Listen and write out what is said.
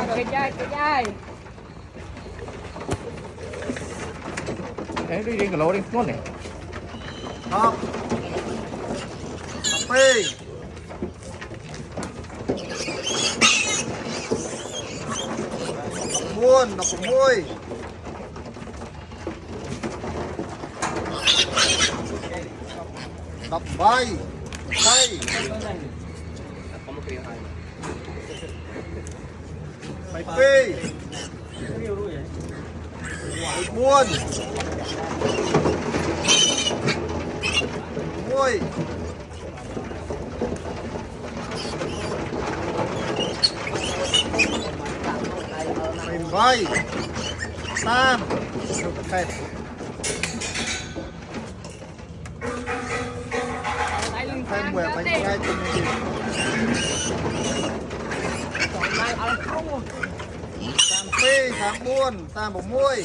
cái chai thế đi cái lỗ đi ngon này không cà phê buôn đọc môi đọc vai tay mày phê buôn môi mày vai tam phép thêm quẹt bánh gai cho mình tam phê tam buôn tam bóng môi